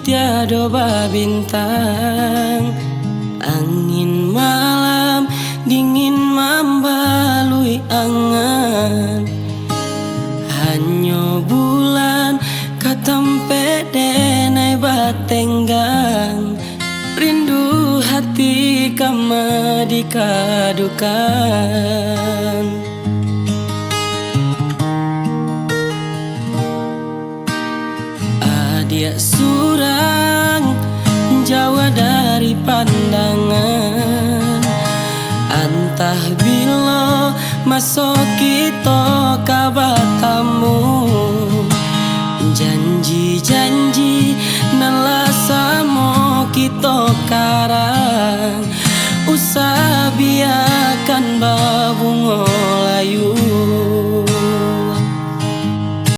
tiada bintang. Angin malam dingin membalui angan. Hanya bulan katempe denai batenggang. Rindu hati kama dikadukan. Adia surang jauh dari pandangan. Entah bila masuk kita kabatamu. Janji-janji nalah samo kita karang.